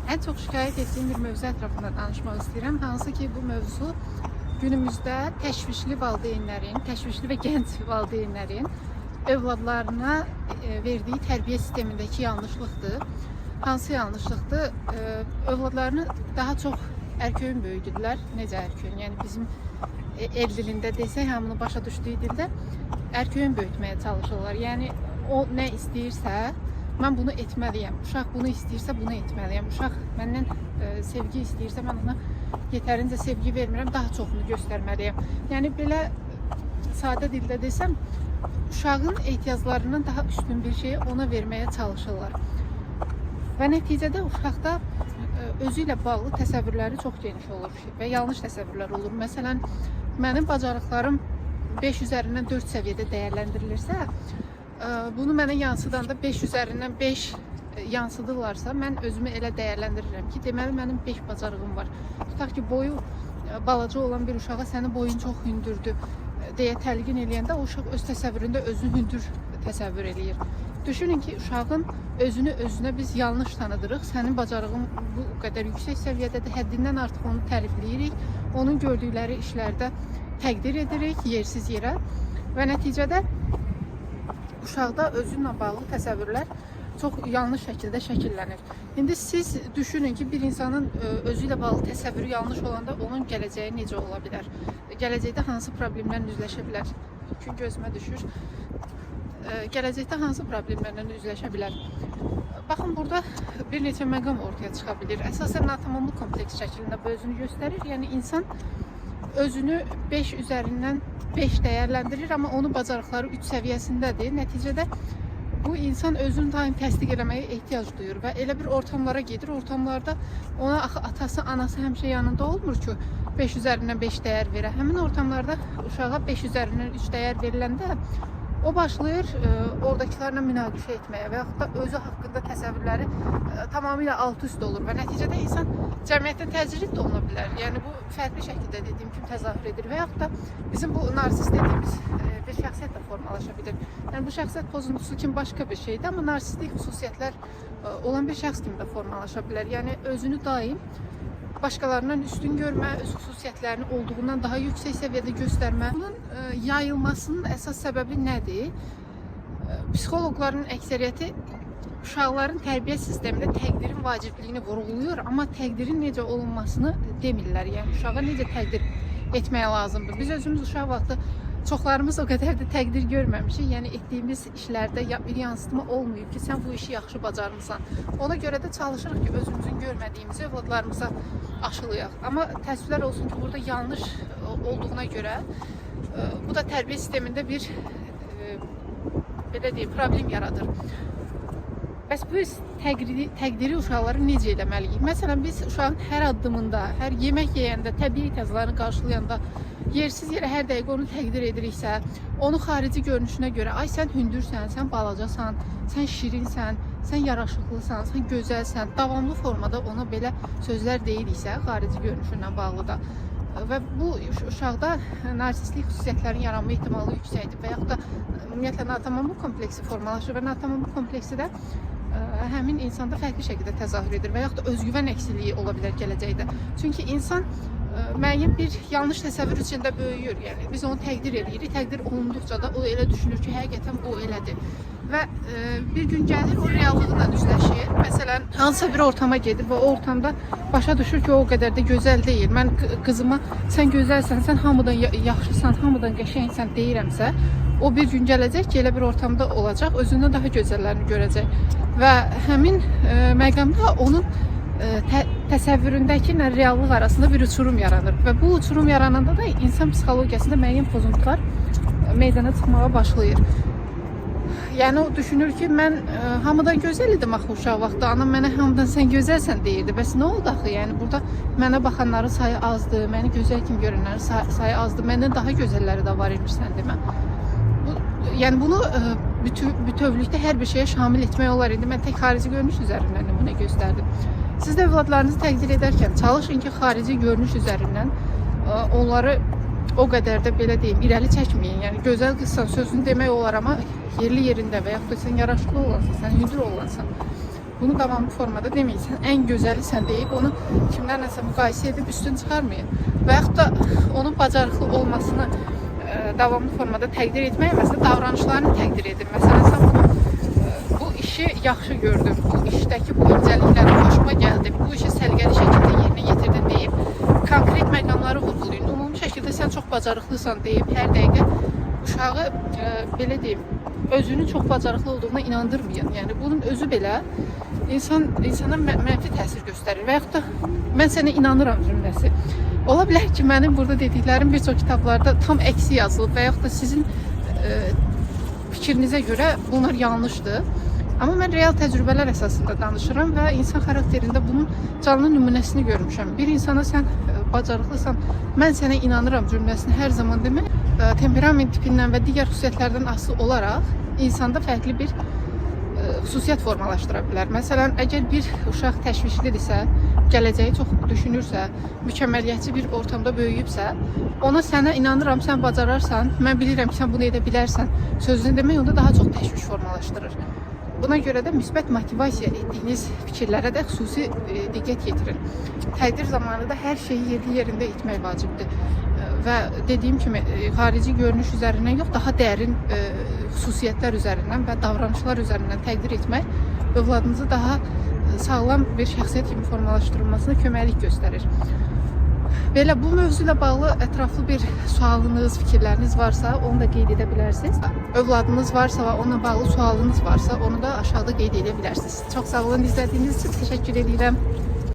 En çok şikayet etdiyim bir mövzu ətrafında danışmaq istəyirəm. Hansı ki, bu mövzu günümüzdə təşvişli valideynlərin, təşvişli və gənc valideynlərin övladlarına verdiyi tərbiyə sistemindəki yanlışlıqdır. Hansı yanlışlıqdır? Övladlarını daha çox ərköyün böyüdüdülər. Necə ərköyün? Yəni bizim el dilində desək, hamını başa düşdüyü dildə ərköyün böyütməyə çalışırlar. Yəni o nə istəyirsə, mən bunu etməliyəm. Uşaq bunu istəyirsə, bunu etməliyəm. Uşaq məndən sevgi istəyirsə, mən ona yetərincə sevgi vermirəm, daha çoxunu göstərməliyəm. Yəni belə sadə dildə desəm, uşağın ehtiyaclarından daha üstün bir şeyi ona verməyə çalışırlar. Və nəticədə uşaqda özü ilə bağlı təsəvvürləri çox geniş olur və yanlış təsəvvürlər olur. Məsələn, mənim bacarıqlarım 5 üzərindən 4 səviyyədə dəyərləndirilirsə, bunu mənə yansıdanda 5 üzərindən 5 yansıdırlarsa, mən özümü elə dəyərləndirirəm ki, deməli mənim 5 bacarığım var. Tutaq ki, boyu balaca olan bir uşağa sənin boyun çox hündürdür deyə təlqin eləyəndə o uşaq öz təsəvvüründə özünü hündür təsəvvür eləyir. Düşünün ki, uşağın özünə biz yanlış tanıdırıq. Sənin bacarığın bu qədər yüksək səviyyədədir, həddindən artıq onu tərifləyirik. Onun gördükləri işlərdə təqdir edirik yersiz yerə və nəticədə uşaqda özünlə bağlı təsəvvürlər çox yanlış şəkildə şəkillənir. İndi siz düşünün ki, bir insanın özü ilə bağlı təsəvvürü yanlış olanda onun gələcəyi necə ola bilər? Gələcəkdə hansı problemlərlə üzləşə bilər? Çünki gözümə düşür. Gələcəkdə hansı problemlərlə üzləşə bilər? Baxın, burada bir neçə məqam ortaya çıxa bilir. Əsasən natamamlı kompleks şəklində bu özünü göstərir. Yəni insan özünü 5 üzərindən 5 dəyərləndirir, amma onun bacarıqları 3 səviyyəsindədir. Nəticədə bu insan özünü daim təsdiq eləməyə ehtiyac duyur və elə bir ortamlara gedir. Ortamlarda ona atası, anası həmişə yanında olmur ki, 5 üzərindən 5 dəyər verə. Həmin ortamlarda uşağa 5 üzərindən 3 dəyər veriləndə o başlayır oradakilərlə münaqişə etməyə və yaxud da özü haqqında təsəvvürləri tamamilə alt-üst olur və nəticədə insan cəmiyyətdən təcrid də oluna bilər. Yəni bu fərqli şəkildə dediyim kimi təzahür edir və yaxud da bizim bu narsist dediyimiz bir şəxsiyyət də formalaşa bilir. Yəni bu şəxsiyyət pozuntusu kimi başqa bir şeydir, amma narsistlik xüsusiyyətlər olan bir şəxs kimi də formalaşa bilər. Yəni özünü daim başqalarından üstün görmə, öz xüsusiyyətlərini olduğundan daha yüksək səviyyədə göstərmə. Bunun yayılmasının əsas səbəbi nədir? Psixoloqların əksəriyyəti uşaqların tərbiyə sistemində təqdirin vacibliyini vurğulayır, amma təqdirin necə olunmasını demirlər. Yəni uşağa necə təqdir etməyə lazımdır. Biz özümüz uşaq vaxtı çoxlarımız o qədər də təqdir görməmişik. Yəni etdiyimiz işlərdə bir yansıtma olmayıb ki, sən bu işi yaxşı bacarmısan. Ona görə də çalışırıq ki, özümüzün görmədiyimizi övladlarımıza aşılayaq. Amma təəssüflər olsun ki, burada yanlış olduğuna görə bu da tərbiyə sistemində bir belə deyim, problem yaradır. Bəs biz təqdiri uşaqları necə eləməliyik? Məsələn, biz uşağın hər addımında, hər yemək yeyəndə, təbii ehtiyaclarını qarşılayanda yersiz yerə hər dəqiqə onu təqdir ediriksə, onu xarici görünüşünə görə, ay sən hündürsən, sən balacasan, sən şirinsən, sən yaraşıqlısan, sən gözəlsən, davamlı formada ona belə sözlər deyiriksə, xarici görünüşünə bağlı da və bu uşaqda narsistlik xüsusiyyətlərin yaranma ehtimalı yüksəkdir və yaxud da ümumiyyətlə natamamlı kompleksi formalaşır və natamamlı kompleksi də həmin insanda fərqli şəkildə təzahür edir və yaxud da özgüvən əksiliyi ola bilər gələcəkdə. Çünki insan müəyyən bir yanlış təsəvvür içində böyüyür. Yəni biz onu təqdir edirik. Təqdir olunduqca da o elə düşünür ki, həqiqətən bu elədir. Və bir gün gəlir, o reallıqla üzləşir. Məsələn, hansısa bir ortama gedir və o ortamda başa düşür ki, o qədər də gözəl deyil. Mən qızıma sən gözəlsən, sən hamıdan yaxşısan, hamıdan qəşəngsən deyirəmsə, o bir gün gələcək ki, elə bir ortamda olacaq, özündən daha gözəllərini görəcək. Və həmin məqamda onun təsəvvüründəki ilə reallıq arasında bir uçurum yaranır və bu uçurum yarananda da insan psixologiyasında müəyyən pozuntular meydana çıxmağa başlayır. Yəni o düşünür ki, mən hamıdan gözəl idim axı uşaq vaxtı, anam mənə hamıdan sən gözəlsən deyirdi. Bəs nə oldu axı? Yəni burada mənə baxanların sayı azdır, məni gözəl kimi görənlərin sayı azdır, məndən daha gözəlləri də var imiş sən demə. Yəni bunu bütövlükdə hər bir şeyə şamil etmək olar. İndi mən tək xarici görünüş üzərindən nümunə göstərdim. Siz də övladlarınızı təqdir edərkən çalışın ki, xarici görünüş üzərindən onları o qədər də belə deyim, irəli çəkməyin. Yəni gözəl qızsan sözünü demək olar, amma yerli yerində və yaxud da sən yaraşıqlı olansan, sən hündür olansan, Bunu davamlı formada deməyəsən, ən gözəlisən deyib onu kimlərləsə müqayisə edib üstün çıxarmayın. Və yaxud da onun bacarıqlı olmasını davamlı formada təqdir etmək, məsələn, davranışlarını təqdir edin. Məsələn, sən bu işi yaxşı gördüm, bu işdəki bu incəliklər xoşuma gəldi, bu işi səliqəli şəkildə yerinə yetirdin deyib, konkret məqamları vurgulayın. Ümumi şəkildə sən çox bacarıqlısan deyib, hər dəqiqə uşağı, belə deyim, özünün çox bacarıqlı olduğuna inandırmayın. Yəni, bunun özü belə insana mənfi təsir göstərir. Və yaxud da mən sənə inanıram cümləsi. Ola bilər ki, mənim burada dediklərim bir çox kitablarda tam əksi yazılıb və yaxud da sizin fikrinizə görə bunlar yanlışdır. Amma mən real təcrübələr əsasında danışıram və insan xarakterində bunun canlı nümunəsini görmüşəm. Bir insana sən bacarıqlısan, mən sənə inanıram cümləsini hər zaman demək, temperament tipindən və digər xüsusiyyətlərdən asılı olaraq insanda fərqli bir xüsusiyyət formalaşdıra bilər. Məsələn, əgər bir uşaq təşvişlidirsə, gələcəyi çox düşünürsə, mükəmməliyyətçi bir ortamda böyüyübsə, ona sənə inanıram, sən bacararsan, mən bilirəm ki, sən bunu edə bilərsən sözünü demək onda daha çox təşviş formalaşdırır. Buna görə də müsbət motivasiya etdiyiniz fikirlərə də xüsusi diqqət yetirin. Təqdir zamanı da hər şeyi yerli-yerində etmək vacibdir. Və dediyim kimi, xarici görünüş üzərindən yox, daha dərin xüsusiyyətlər üzərindən və davranışlar üzərindən təqdir etmək övladınızı daha sağlam bir şəxsiyyət kimi formalaşdırılmasına köməklik göstərir. Belə bu mövzu ilə bağlı ətraflı bir sualınız, fikirləriniz varsa, onu da qeyd edə bilərsiniz. Övladınız varsa və onunla bağlı sualınız varsa, onu da aşağıda qeyd edə bilərsiniz. Çox sağ olun izlədiyiniz üçün təşəkkür edirəm.